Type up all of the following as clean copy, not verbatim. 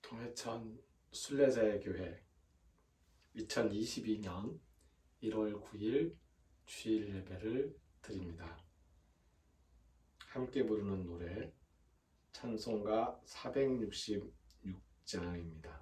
동해천 순례자의 교회 2022년 1월 9일 주일 예배를 드립니다. 함께 부르는 노래 찬송가 466장입니다.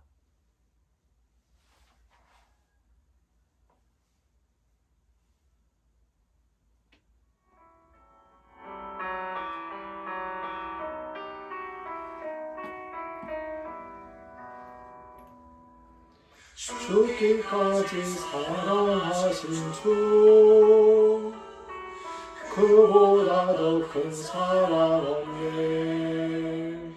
죽기까지 사랑하신 주, 그보다 더 큰 사랑 없네.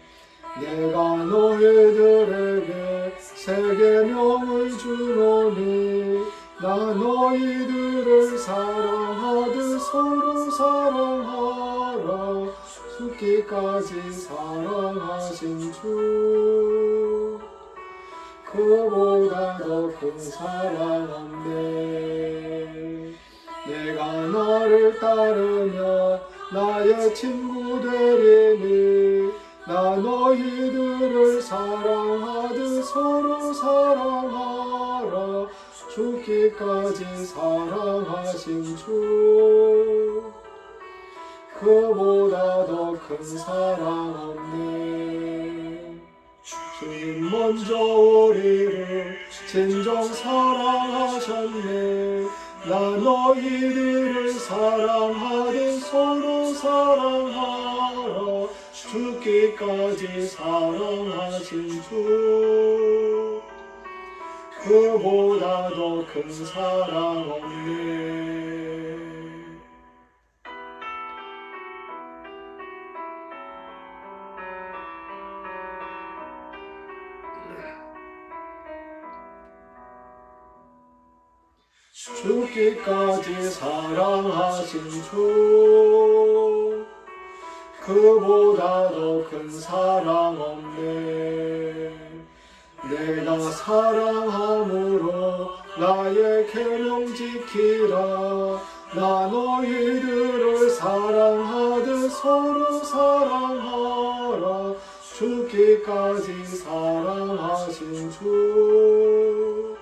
내가 너희들에게 새 계명을 주노니, 나 너희들을 사랑하듯 서로 사랑하라. 죽기까지 사랑하신 주, 그보다 더 큰 사랑 없네. 내가 나를 따르면 나의 친구 되리니, 나 너희들을 사랑하듯 서로 사랑하라. 죽기까지 사랑하신 주, 그보다 더 큰 사랑 없네. 주님 먼저 우리를 진정 사랑하셨네. 나 너희들을 사랑하듯 서로 사랑하라. 죽기까지 사랑하신 주, 그보다 더 큰 사랑 없네. 죽기까지 사랑하신 주, 그보다 더 큰 사랑 없네. 내가 사랑함으로 나의 계명 지키라. 나 너희들을 사랑하듯 서로 사랑하라. 죽기까지 사랑하신 주,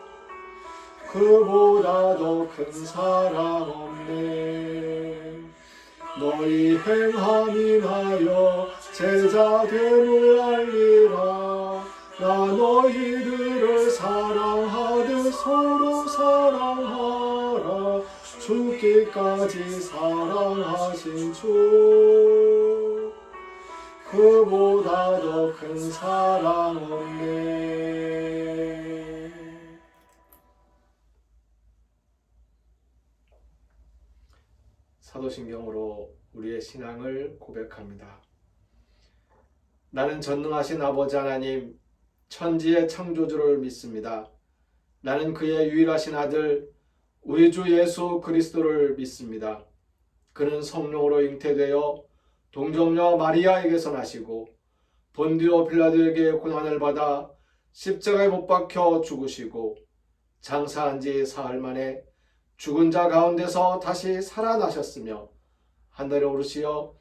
그보다 더 큰 사랑 없네. 너희 행함 인하여 제자됨을 알리라. 나 너희들을 사랑하듯 서로 사랑하라. 죽기까지 사랑하신 주, 그보다 더 큰 사랑 없네. 사도신경으로 우리의 신앙을 고백합니다. 나는 전능하신 아버지 하나님, 천지의 창조주를 믿습니다. 나는 그의 유일하신 아들 우리 주 예수 그리스도를 믿습니다. 그는 성령으로 잉태되어 동정녀 마리아에게서 나시고 본디오 빌라도에게 고난을 받아 십자가에 못 박혀 죽으시고 장사한 지 사흘 만에 죽은 자 가운데서 다시 살아나셨으며 하늘에 오르시어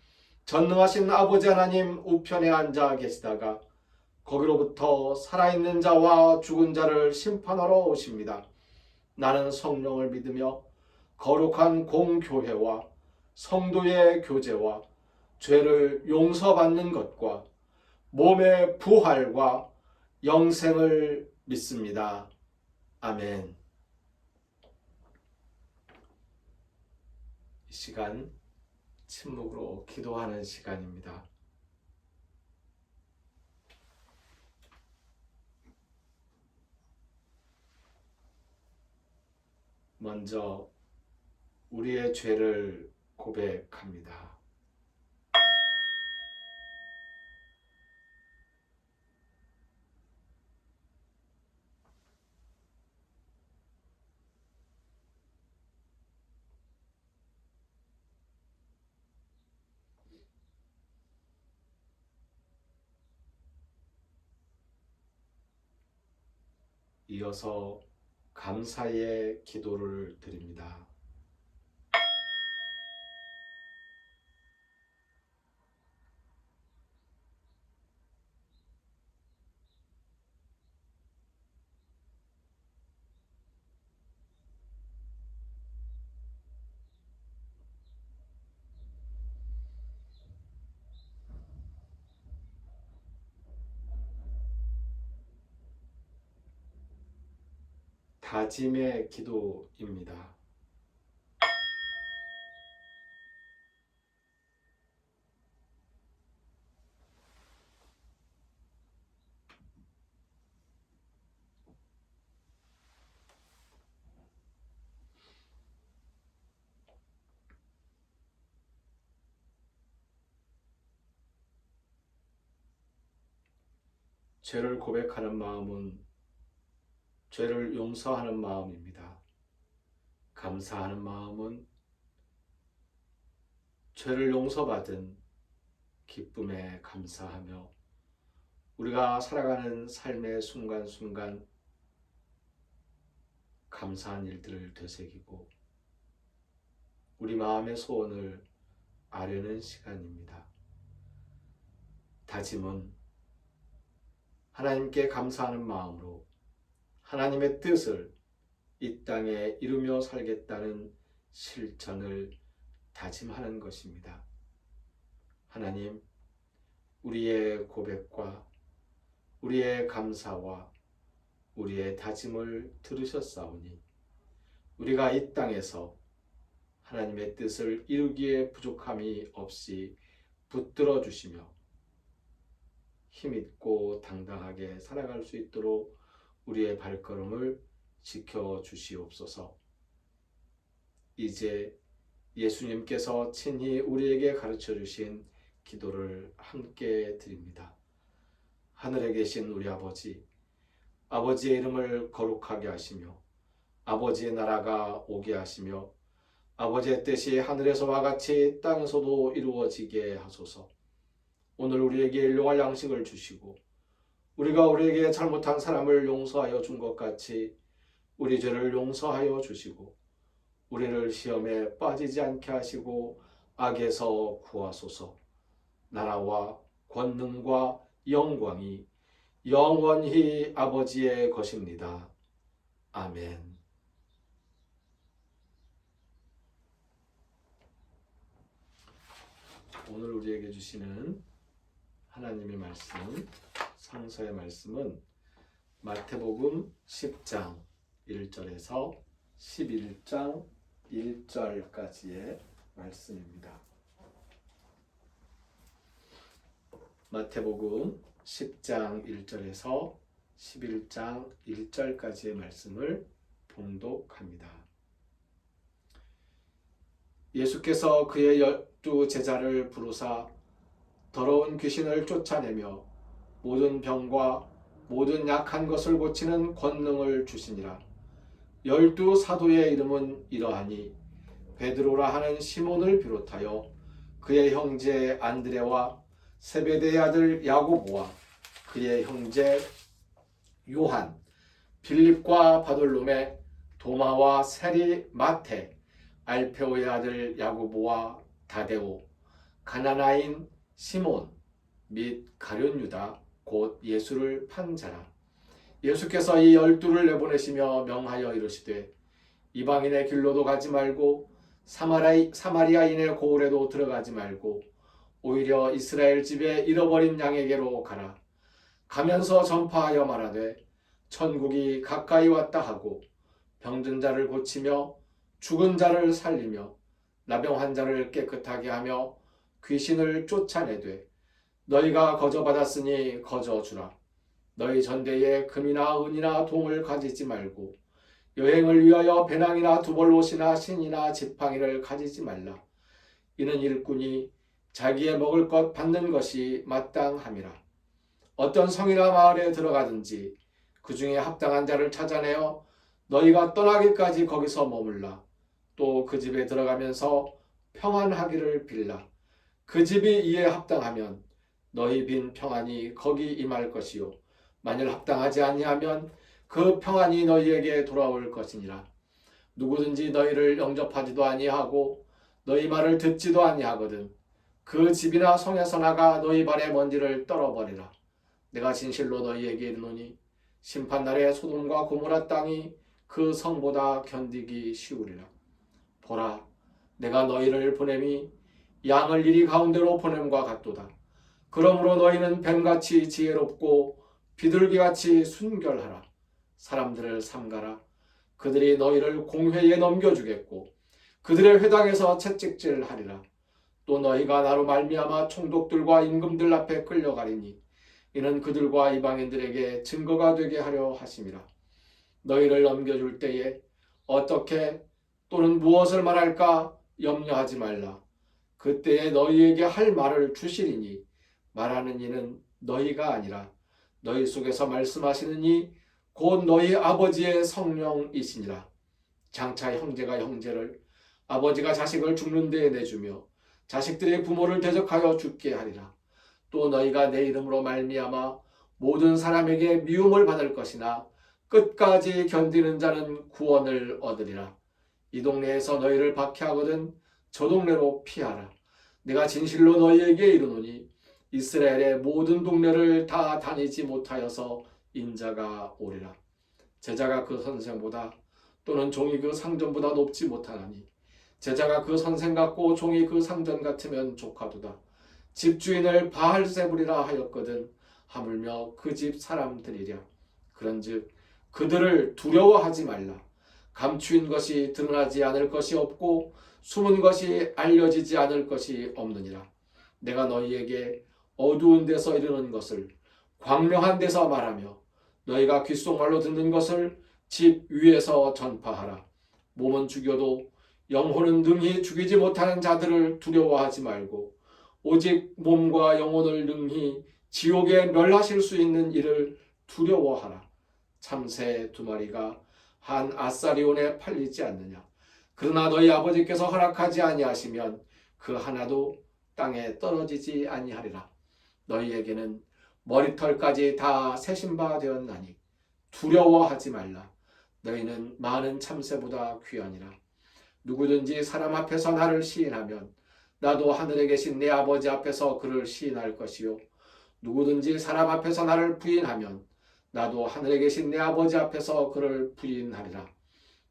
전능하신 아버지 하나님 우편에 앉아 계시다가 거기로부터 살아있는 자와 죽은 자를 심판하러 오십니다. 나는 성령을 믿으며 거룩한 공교회와 성도의 교제와 죄를 용서받는 것과 몸의 부활과 영생을 믿습니다. 아멘. 이 시간 침묵으로 기도하는 시간입니다. 먼저 우리의 죄를 고백합니다. 이어서 감사의 기도를 드립니다. 다짐의 기도입니다. 죄를 고백하는 마음은 죄를 용서하는 마음입니다. 감사하는 마음은 죄를 용서받은 기쁨에 감사하며 우리가 살아가는 삶의 순간순간 감사한 일들을 되새기고 우리 마음의 소원을 아뢰는 시간입니다. 다짐은 하나님께 감사하는 마음으로 하나님의 뜻을 이 땅에 이루며 살겠다는 실천을 다짐하는 것입니다. 하나님, 우리의 고백과 우리의 감사와 우리의 다짐을 들으셨사오니 우리가 이 땅에서 하나님의 뜻을 이루기에 부족함이 없이 붙들어 주시며 힘있고 당당하게 살아갈 수 있도록 우리의 발걸음을 지켜주시옵소서. 이제 예수님께서 친히 우리에게 가르쳐 주신 기도를 함께 드립니다. 하늘에 계신 우리 아버지, 아버지의 이름을 거룩하게 하시며 아버지의 나라가 오게 하시며 아버지의 뜻이 하늘에서와 같이 땅에서도 이루어지게 하소서. 오늘 우리에게 일용할 양식을 주시고 우리가 우리에게 잘못한 사람을 용서하여 준 것 같이 우리 죄를 용서하여 주시고 우리를 시험에 빠지지 않게 하시고 악에서 구하소서. 나라와 권능과 영광이 영원히 아버지의 것입니다. 아멘. 오늘 우리에게 주시는 하나님의 말씀, 성서의 말씀은 마태복음 10장 1절에서 11장 1절까지의 말씀입니다. 마태복음 10장 1절에서 11장 1절까지의 말씀을 봉독합니다. 예수께서 그의 12제자를 부르사 더러운 귀신을 쫓아내며 모든 병과 모든 약한 것을 고치는 권능을 주시니라. 12사도의 이름은 이러하니 베드로라 하는 시몬을 비롯하여 그의 형제 안드레와 세베대의 아들 야고보와 그의 형제 요한, 빌립과 바돌로메, 도마와 세리 마테, 알페오의 아들 야고보와 다데오, 가나나인 시몬 및 가룟 유다 곧 예수를 판 자라. 예수께서 이 12를 내보내시며 명하여 이르시되 이방인의 길로도 가지 말고 사마리아인의 고을에도 들어가지 말고 오히려 이스라엘 집에 잃어버린 양에게로 가라. 가면서 전파하여 말하되 천국이 가까이 왔다 하고 병든 자를 고치며 죽은 자를 살리며 나병 환자를 깨끗하게 하며 귀신을 쫓아내되 너희가 거저받았으니 거저주라. 너희 전대에 금이나 은이나 동을 가지지 말고 여행을 위하여 배낭이나 두벌옷이나 신이나 지팡이를 가지지 말라. 이는 일꾼이 자기의 먹을 것 받는 것이 마땅함이라. 어떤 성이나 마을에 들어가든지 그 중에 합당한 자를 찾아내어 너희가 떠나기까지 거기서 머물라. 또 그 집에 들어가면서 평안하기를 빌라. 그 집이 이에 합당하면 너희 빈 평안이 거기 임할 것이요 만일 합당하지 아니하면 그 평안이 너희에게 돌아올 것이니라. 누구든지 너희를 영접하지도 아니하고 너희 말을 듣지도 아니하거든 그 집이나 성에서 나가 너희 발의 먼지를 떨어버리라. 내가 진실로 너희에게 이르노니 심판날에 소돔과 고모라 땅이 그 성보다 견디기 쉬우리라. 보라, 내가 너희를 보냄이 양을 이리 가운데로 보냄과 같도다. 그러므로 너희는 뱀같이 지혜롭고 비둘기같이 순결하라. 사람들을 삼가라. 그들이 너희를 공회에 넘겨주겠고 그들의 회당에서 채찍질하리라. 또 너희가 나로 말미암아 총독들과 임금들 앞에 끌려가리니 이는 그들과 이방인들에게 증거가 되게 하려 하심이라. 너희를 넘겨줄 때에 어떻게 또는 무엇을 말할까 염려하지 말라. 그때에 너희에게 할 말을 주시리니 말하는 이는 너희가 아니라 너희 속에서 말씀하시는 이 곧 너희 아버지의 성령이시니라. 장차 형제가 형제를 아버지가 자식을 죽는 데에 내주며 자식들의 부모를 대적하여 죽게 하리라. 또 너희가 내 이름으로 말미암아 모든 사람에게 미움을 받을 것이나 끝까지 견디는 자는 구원을 얻으리라. 이 동네에서 너희를 박해하거든 저 동네로 피하라. 내가 진실로 너희에게 이르노니 이스라엘의 모든 동네를 다 다니지 못하여서 인자가 오리라. 제자가 그 선생보다 또는 종이 그 상전보다 높지 못하나니 제자가 그 선생 같고 종이 그 상전 같으면 조카도다. 집주인을 바알세불이라 하였거든 하물며 그 집 사람들이랴. 그런즉 그들을 두려워하지 말라. 감추인 것이 드러나지 않을 것이 없고 숨은 것이 알려지지 않을 것이 없느니라. 내가 너희에게 어두운 데서 이르는 것을 광명한 데서 말하며 너희가 귓속말로 듣는 것을 집 위에서 전파하라. 몸은 죽여도 영혼은 능히 죽이지 못하는 자들을 두려워하지 말고 오직 몸과 영혼을 능히 지옥에 멸하실 수 있는 이를 두려워하라. 참새 2마리가 한 아사리온에 팔리지 않느냐. 그러나 너희 아버지께서 허락하지 아니하시면 그 하나도 땅에 떨어지지 아니하리라. 너희에게는 머리털까지 다 세신 바 되었나니 두려워하지 말라. 너희는 많은 참새보다 귀하니라. 누구든지 사람 앞에서 나를 시인하면 나도 하늘에 계신 내 아버지 앞에서 그를 시인할 것이요 누구든지 사람 앞에서 나를 부인하면 나도 하늘에 계신 내 아버지 앞에서 그를 부인하리라.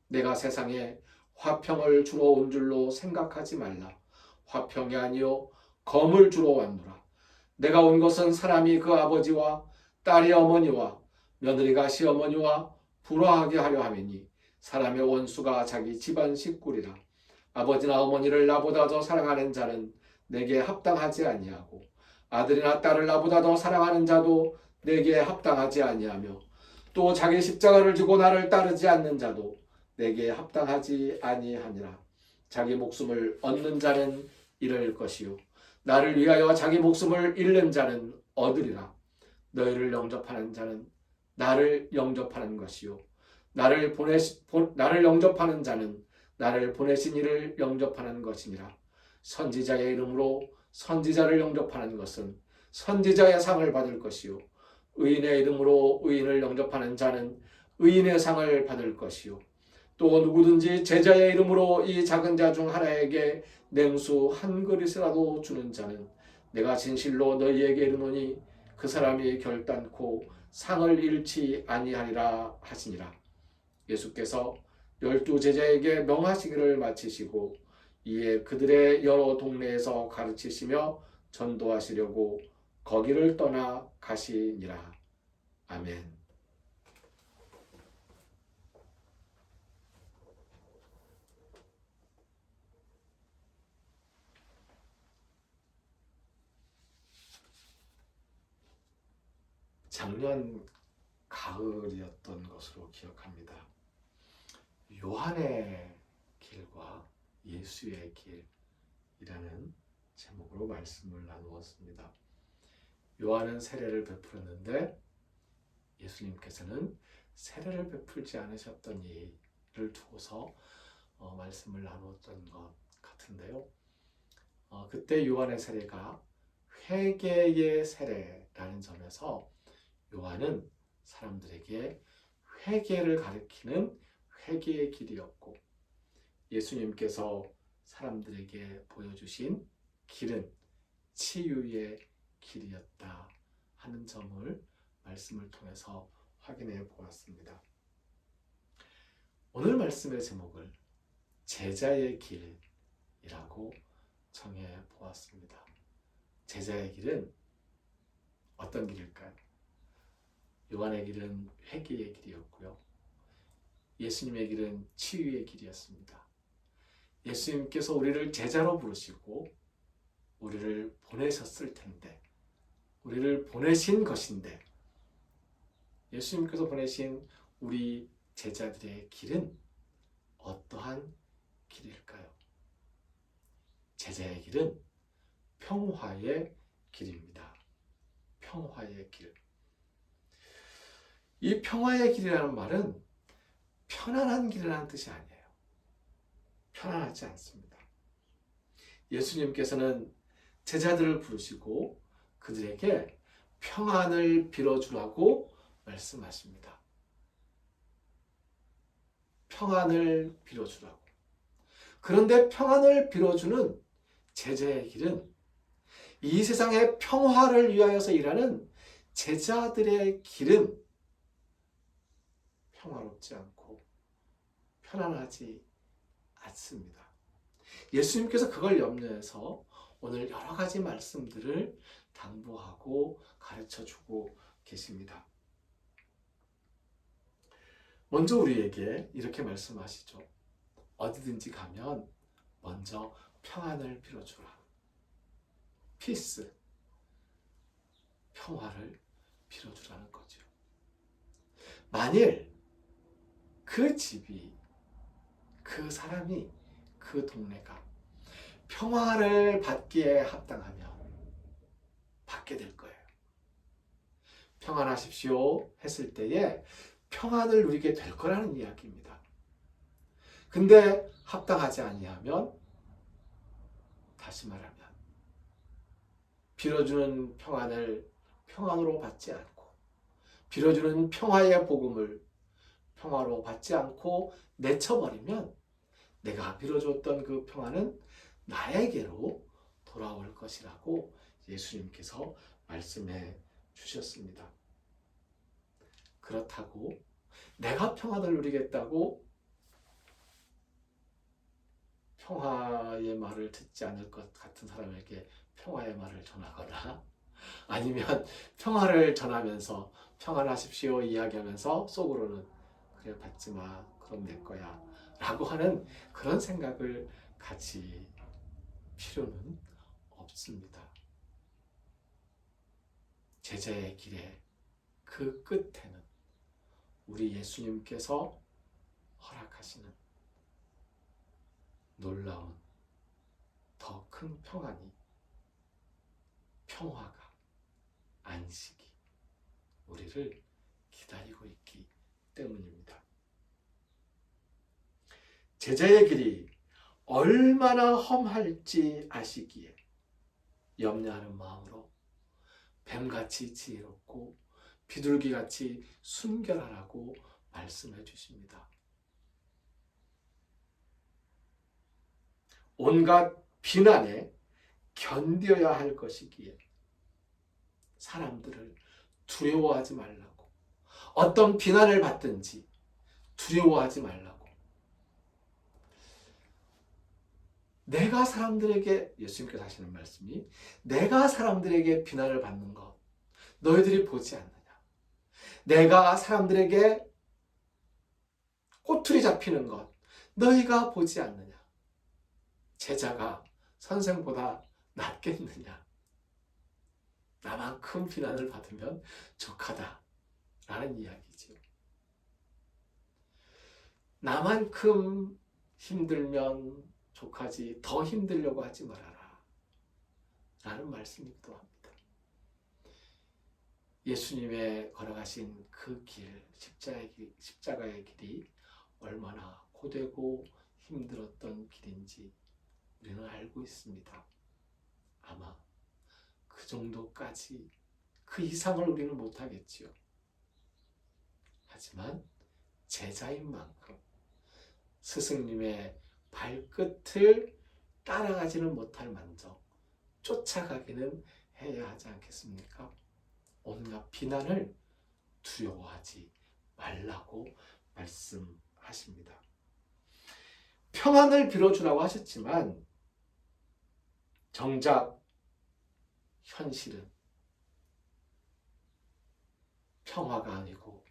내가 세상에 화평을 주러 온 줄로 생각하지 말라. 화평이 아니요 검을 주러 왔노라. 내가 온 것은 사람이 그 아버지와 딸이 어머니와 며느리가 시어머니와 불화하게 하려 함이니 사람의 원수가 자기 집안 식구리라. 아버지나 어머니를 나보다 더 사랑하는 자는 내게 합당하지 아니하고 아들이나 딸을 나보다 더 사랑하는 자도 내게 합당하지 아니하며 또 자기 십자가를 지고 나를 따르지 않는 자도 내게 합당하지 아니하니라. 자기 목숨을 얻는 자는 잃을 것이요 나를 위하여 자기 목숨을 잃는 자는 얻으리라. 너희를 영접하는 자는 나를 영접하는 것이요 나를 영접하는 자는 나를 보내신 이를 영접하는 것이니라. 선지자의 이름으로 선지자를 영접하는 것은 선지자의 상을 받을 것이요 의인의 이름으로 의인을 영접하는 자는 의인의 상을 받을 것이요 또 누구든지 제자의 이름으로 이 작은 자 중 하나에게 냉수 한 그릇이라도 주는 자는 내가 진실로 너희에게 이르노니 그 사람이 결단코 상을 잃지 아니하리라 하시니라. 예수께서 12제자에게 명하시기를 마치시고 이에 그들의 여러 동네에서 가르치시며 전도하시려고 거기를 떠나 가시니라. 아멘. 작년 가을이었던 것으로 기억합니다. 요한의 길과 예수의 길이라는 제목으로 말씀을 나누었습니다. 요한은 세례를 베풀었는데 예수님께서는 세례를 베풀지 않으셨던 이를 두고서 말씀을 나누었던 것 같은데요. 그때 요한의 세례가 회개의 세례라는 점에서 요한은 사람들에게 회개를 가리키는 회개의 길이었고 예수님께서 사람들에게 보여주신 길은 치유의 길이었다 하는 점을 말씀을 통해서 확인해 보았습니다. 오늘 말씀의 제목을 제자의 길이라고 정해 보았습니다. 제자의 길은 어떤 길일까요? 요한의 길은 회개의 길이었고요. 예수님의 길은 치유의 길이었습니다. 예수님께서 우리를 제자로 부르시고 우리를 보내셨을 텐데, 우리를 보내신 것인데, 예수님께서 보내신 우리 제자들의 길은 어떠한 길일까요? 제자의 길은 평화의 길입니다. 평화의 길. 이 평화의 길이라는 말은 편안한 길이라는 뜻이 아니에요. 편안하지 않습니다. 예수님께서는 제자들을 부르시고 그들에게 평안을 빌어주라고 말씀하십니다. 평안을 빌어주라고. 그런데 평안을 빌어주는 제자의 길은 이 세상의 평화를 위하여서 일하는 제자들의 길은 평화롭지 않고 편안하지 않습니다. 예수님께서 그걸 염려해서 오늘 여러 가지 말씀들을 당부하고 가르쳐주고 계십니다. 먼저 우리에게 이렇게 말씀하시죠. 어디든지 가면 먼저 평안을 빌어주라. 피스, 평화를 빌어주라는 거죠. 만일 그 집이, 그 사람이, 그 동네가 평화를 받기에 합당하면 받게 될 거예요. 평안하십시오 했을 때에 평안을 누리게 될 거라는 이야기입니다. 근데 합당하지 아니하면, 다시 말하면 빌어주는 평안을 평안으로 받지 않고, 빌어주는 평화의 복음을 평화로 받지 않고 내쳐버리면 내가 빌어줬던 그 평안은 나에게로 돌아올 것이라고 예수님께서 말씀해 주셨습니다. 그렇다고 내가 평안을 누리겠다고 평화의 말을 듣지 않을 것 같은 사람에게 평화의 말을 전하거나, 아니면 평화를 전하면서 평안하십시오 이야기하면서 속으로는 그래 받지 마, 그럼 내 거야 라고 하는 그런 생각을 가질 필요는 없습니다. 제자의 길의 그 끝에는 우리 예수님께서 허락하시는 놀라운 더 큰 평안이, 평화가, 안식이 우리를 기다리고 있기 때문입니다. 제자의 길이 얼마나 험할지 아시기에 염려하는 마음으로 뱀같이 지혜롭고 비둘기같이 순결하라고 말씀해 주십니다. 온갖 비난에 견뎌야 할 것이기에 사람들을 두려워하지 말라고, 어떤 비난을 받든지 두려워하지 말라고. 내가 사람들에게, 예수님께서 하시는 말씀이 내가 사람들에게 비난을 받는 것 너희들이 보지 않느냐, 내가 사람들에게 꼬투리 잡히는 것 너희가 보지 않느냐, 제자가 선생보다 낫겠느냐, 나만큼 비난을 받으면 족하다 라는 이야기죠. 나만큼 힘들면 족하지 더 힘들려고 하지 말아라 라는 말씀이기도 합니다. 예수님의 걸어가신 그 길, 십자가의 길이 얼마나 고되고 힘들었던 길인지 우리는 알고 있습니다. 아마 그 정도까지, 그 이상을 우리는 못하겠지요. 하지만 제자인 만큼 스승님의 발끝을 따라가지는 못할 만정 쫓아가기는 해야 하지 않겠습니까? 온갖 비난을 두려워하지 말라고 말씀하십니다. 평안을 빌어주라고 하셨지만 정작 현실은 평화가 아니고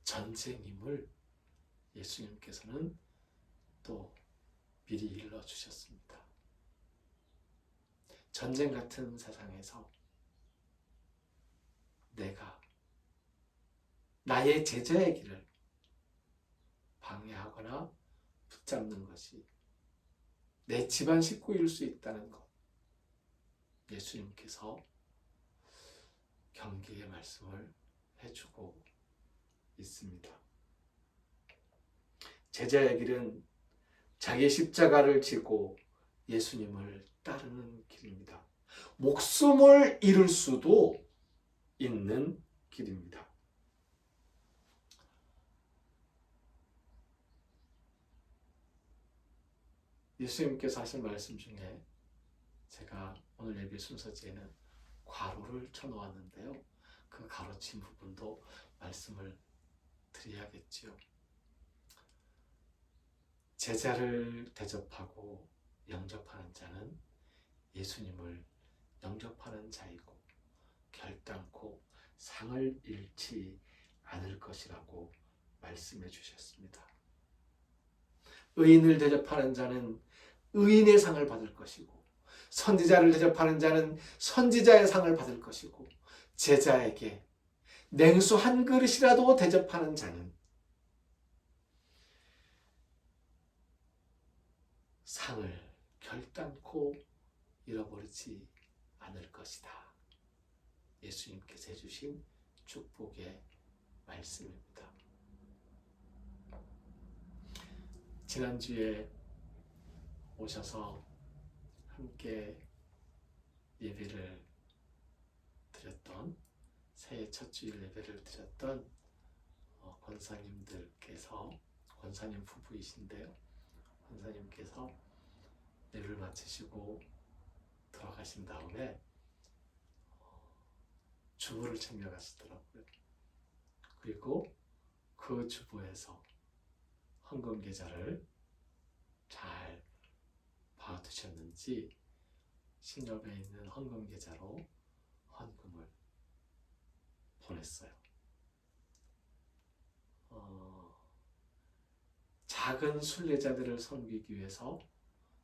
전쟁임을 예수님께서는 또 미리 일러주셨습니다. 전쟁 같은 세상에서 내가 나의 제자의 길을 방해하거나 붙잡는 것이 내 집안 식구일 수 있다는 것, 예수님께서 경계의 말씀을 해주고 있습니다. 제자의 길은 자기 십자가를 지고 예수님을 따르는 길입니다. 목숨을 잃을 수도 있는 길입니다. 예수님께서 하신 말씀 중에 제가 오늘 예배 순서지에는 괄호를 쳐놓았는데요. 그 가로친 부분도 말씀을 드려야겠지요. 제자를 대접하고 영접하는 자는 예수님을 영접하는 자이고 결단코 상을 잃지 않을 것이라고 말씀해 주셨습니다. 의인을 대접하는 자는 의인의 상을 받을 것이고 선지자를 대접하는 자는 선지자의 상을 받을 것이고 제자에게 냉수 한 그릇이라도 대접하는 자는 상을 결단코 잃어버리지 않을 것이다. 예수님께서 해주신 축복의 말씀입니다. 지난주에 오셔서 함께 예배를 드렸던 새해 첫 주일 예배를 드렸던 권사님들께서 권사님 부부이신데요. 권사님께서 예배를 마치시고 돌아가신 다음에 주보를 챙겨가시더라고요. 그리고 그 주보에서 헌금 계좌를 잘 봐두셨는지 신협에 있는 헌금 계좌로 헌금을 보냈어요. 작은 순례자들을 섬기기 위해서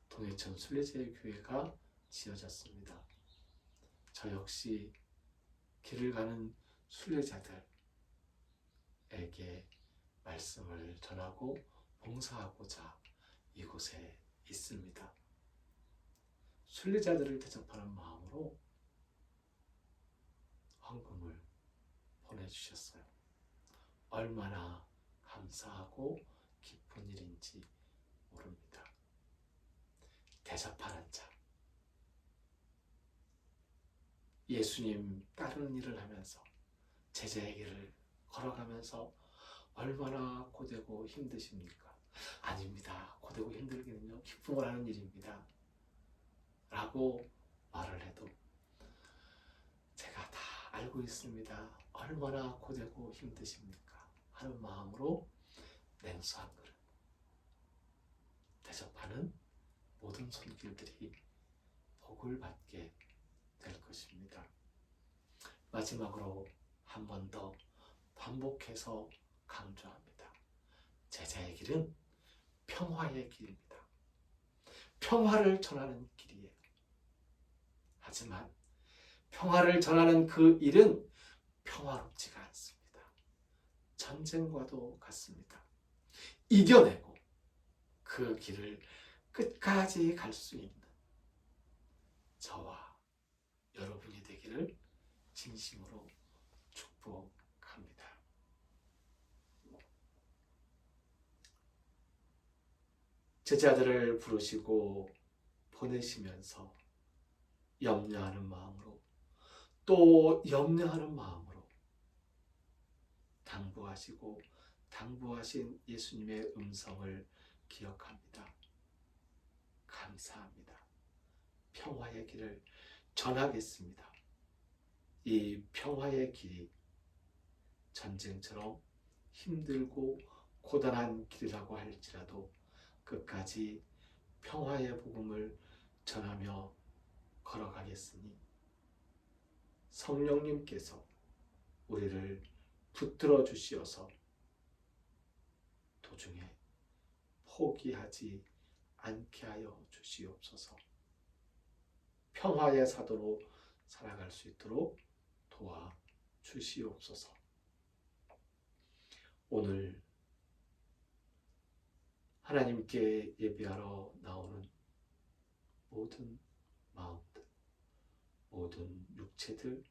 동해천 순례자의 교회가 지어졌습니다. 저 역시 길을 가는 순례자들에게 말씀을 전하고 봉사하고자 이곳에 있습니다. 순례자들을 대접하는 마음으로 헌금을 보내주셨어요. 얼마나 감사하고 기쁜 일인지 모릅니다. 대접하는 자, 예수님 따르는 일을 하면서 제자의 길을 걸어가면서 얼마나 고되고 힘드십니까? 아닙니다. 고되고 힘들기는요 기쁨을 하는 일입니다. 라고 말을 해도 제가 다 알고 있습니다. 얼마나 고되고 힘드십니까? 하는 마음으로 냉수 한 그릇 대접하는 모든 손길들이 복을 받게 될 것입니다. 마지막으로 한 번 더 반복해서 강조합니다. 제자의 길은 평화의 길입니다. 평화를 전하는 길이에요. 하지만 평화를 전하는 그 일은 평화롭지가 않습니다. 전쟁과도 같습니다. 이겨내고 그 길을 끝까지 갈 수 있는 저와 여러분이 되기를 진심으로 축복합니다. 제자들을 부르시고 보내시면서 염려하는 마음으로 또 염려하는 마음으로 당부하시고 당부하신 예수님의 음성을 기억합니다. 감사합니다. 평화의 길을 전하겠습니다. 이 평화의 길이 전쟁처럼 힘들고 고단한 길이라고 할지라도 끝까지 평화의 복음을 전하며 걸어가겠으니 성령님께서 우리를 붙들어 주시어서 도중에 포기하지 않게 하여 주시옵소서. 평화의 사도로 살아갈 수 있도록 도와 주시옵소서. 오늘 하나님께 예배하러 나오는 모든 마음들, 모든 육체들,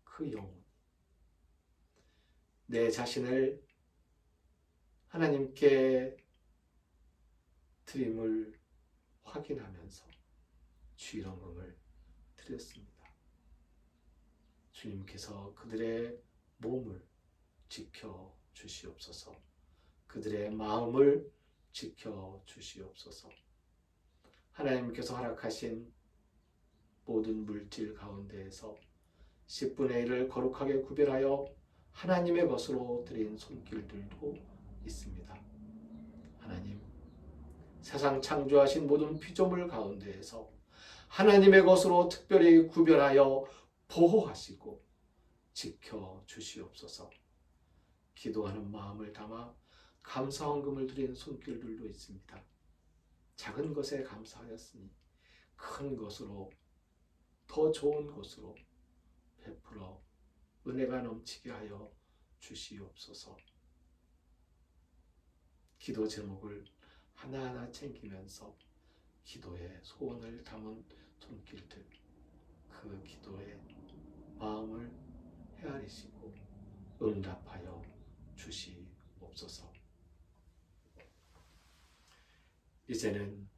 그 영혼, 내 자신을 하나님께 드림을 확인하면서 주일언금을 드렸습니다. 주님께서 그들의 몸을 지켜 주시옵소서. 그들의 마음을 지켜 주시옵소서. 하나님께서 허락하신 모든 물질 가운데에서 10분의 1을 거룩하게 구별하여 하나님의 것으로 드린 손길들도 있습니다. 하나님, 세상 창조하신 모든 피조물 가운데에서 하나님의 것으로 특별히 구별하여 보호하시고 지켜 주시옵소서. 기도하는 마음을 담아 감사헌금을 드린 손길들도 있습니다. 작은 것에 감사하였으니 큰 것으로, 더 좋은 것으로 베풀어 은혜가 넘치게 하여 주시옵소서. 기도 제목을 하나하나 챙기면서 기도의 소원을 담은 손길들, 그 기도의 마음을 헤아리시고 응답하여 주시옵소서. 이제는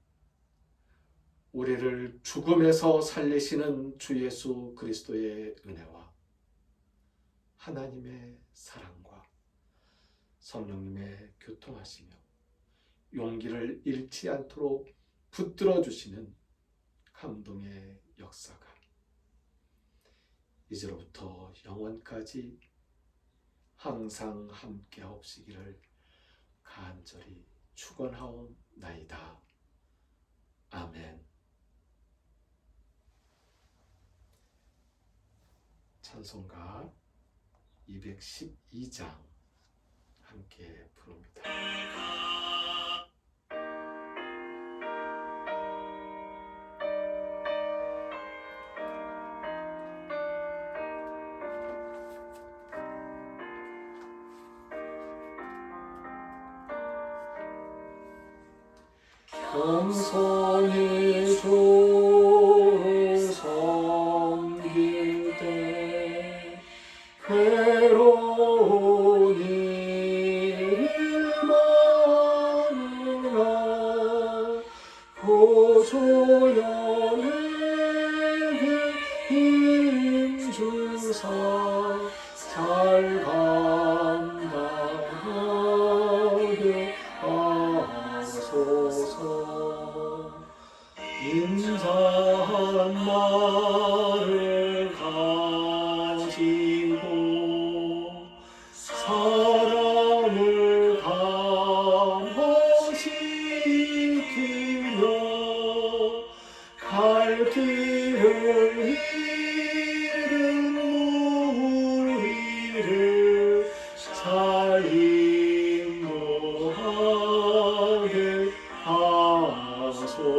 우리를 죽음에서 살리시는 주 예수 그리스도의 은혜와 하나님의 사랑과 성령님의 교통하시며 용기를 잃지 않도록 붙들어 주시는 감동의 역사가 이제로부터 영원까지 항상 함께 하옵시기를 간절히 축원하옵나이다. 아멘. 찬송가 212장 함께 부릅니다. 겸손히 주를 섬길 때 괴로운 일이 많으나 구주여 내게 힘주사 잘 감당하게 하소서. 인자한 말을 가지고 사람을 감화시키며 갈 길을 잃은 우리를 잘 인도하게 하소서.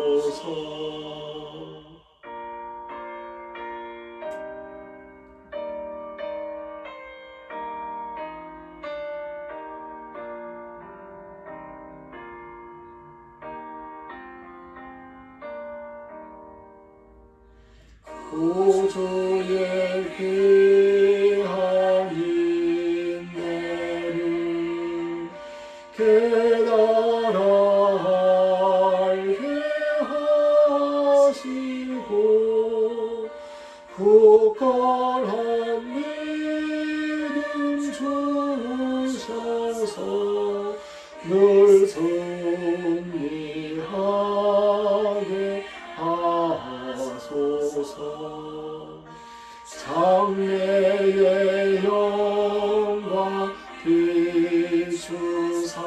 구주의 귀한 인내를 깨달아 알게 하시고 굳건한 믿음 주셔서 늘 승리하게 하소서. 장래의 영광 비추사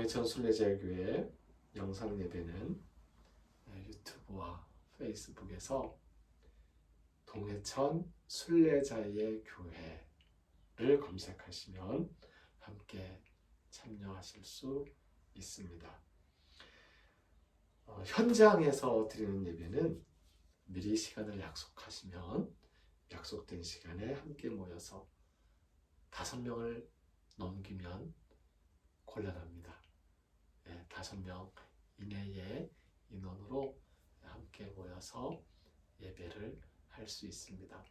동해천 순례자유교회 영상 예배는 유튜브와 페이스북에서 동해천 순례자의 교회를 검색하시면 함께 참여하실 수 있습니다. 현장에서 드리는 예배는 미리 시간을 약속하시면 약속된 시간에 함께 모여서 5명을 넘기면 곤란합니다. 5명 이내의 인원으로 함께 모여서 예배를 할 수 있습니다.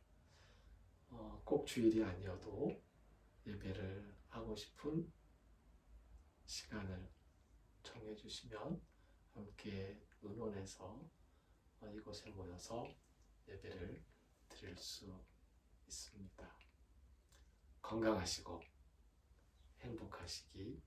꼭 주일이 아니어도 예배를 하고 싶은 시간을 정해주시면 함께 의논해서 이곳에 모여서 예배를 드릴 수 있습니다. 건강하시고 행복하시기